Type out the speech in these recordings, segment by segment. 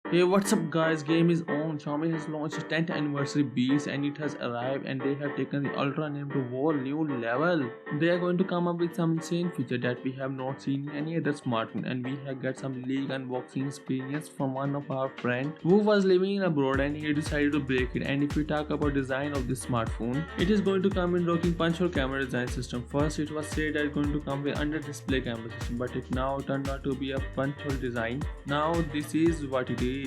Hey, what's up, guys? Game is on. Xiaomi has launched its 10th anniversary beats and it has arrived, and they have taken the Ultra name to a whole new level. They are going to come up with some insane feature that we have not seen in any other smartphone, and we have got some leak unboxing experience from one of our friends who was living in abroad and he decided to break it. And if we talk about design of this smartphone, it is going to come in rocking punch-hole camera design system. First, it was said that it's going to come with under-display camera system, but it now turned out to be a punch-hole design. Now this is what it is,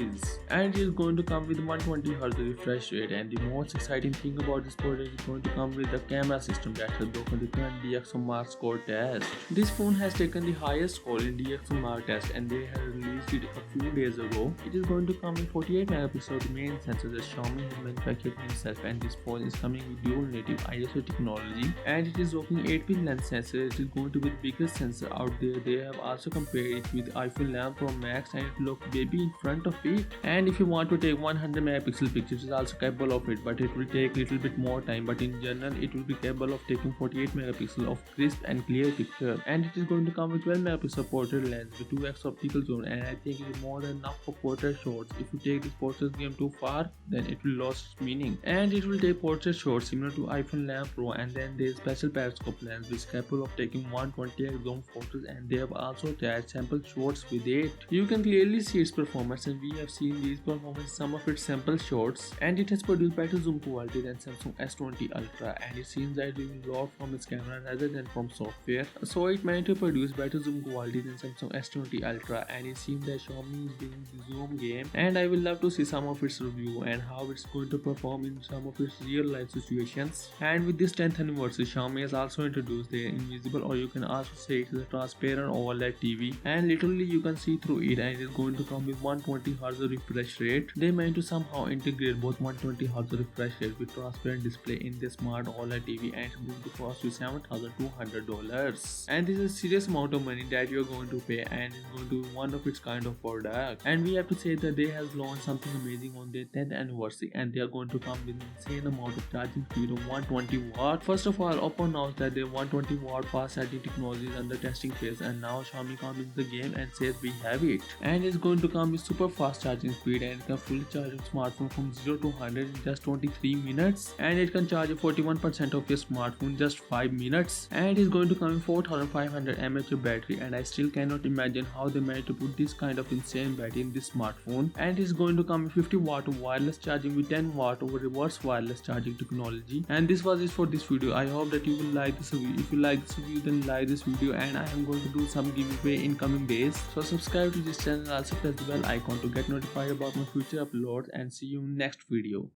and it is going to come with 120Hz refresh rate. And the most exciting thing about this product is going to come with the camera system that has broken the current DxOMark score test. This phone has taken the highest score in DxOMark test, and they have released it a few days ago. It is going to come with 48 megapixel the main sensor that Xiaomi has manufactured himself, and this phone is coming with dual native ISO technology, and it is rocking 8-pin lens sensor. It is going to be the biggest sensor out there. They have also compared it with iPhone 11 Pro Max, and it looks baby in front of it. And if you want to take 100 megapixel pictures, it is also capable of it, but it will take little bit more time. But in general, it will be capable of taking 48 megapixel of crisp and clear picture, and it is going to come with 12 megapixel portrait lens with 2x optical zoom, and I think it is more than enough for portrait shots. If you take this portrait game too far, then it will lose its meaning. And it will take portrait shots similar to iPhone 11 Pro, and then there is special periscope lens which is capable of taking 120x zoom photos, and they have also attached sample shots with it. You can clearly see its performance, and we have seen these performance some of its sample shots, and it has produced better zoom quality than Samsung S20 Ultra, and it seems that it will lot from its camera rather than from software, so it managed to produce better zoom quality than Samsung S20 Ultra. And it seems that Xiaomi is doing the zoom game, and I will love to see some of its review and how it's going to perform in some of its real life situations. And with this 10th anniversary, Xiaomi has also introduced their invisible, or you can also say it is a transparent OLED TV, and literally you can see through it, and it is going to come with 120Hz refresh rate. They meant to somehow integrate both 120Hz refresh rate with transparent display in the smart OLED TV, and it's going to cost you $7,200. And this is a serious amount of money that you're going to pay, and it's going to be one of its kind of product. And we have to say that they have launched something amazing on their 10th anniversary, and they are going to come with an insane amount of charging speed of 120 watt. First of all, Oppo announced that their 120 watt fast charging technology is under testing phase, and now Xiaomi comes into the game and says we have it, and it's going to come with super fast charging speed, and it can fully charge your smartphone from 0 to 100 in just 23 minutes, and it can charge 41% of your smartphone in just 5 minutes, and it is going to come with 4500 mAh battery, and I still cannot imagine how they managed to put this kind of insane battery in this smartphone. And it is going to come with 50 watt of wireless charging with 10 watt of reverse wireless charging technology. And this was it for this video. I hope that you will like this review. If you like this review, then like this video, and I am going to do some giveaway in coming days, so subscribe to this channel and also press the bell icon to get notified about my future uploads, and see you in next video.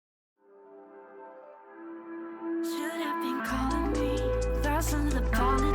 Should have been calling me. Thoughts under the pollen.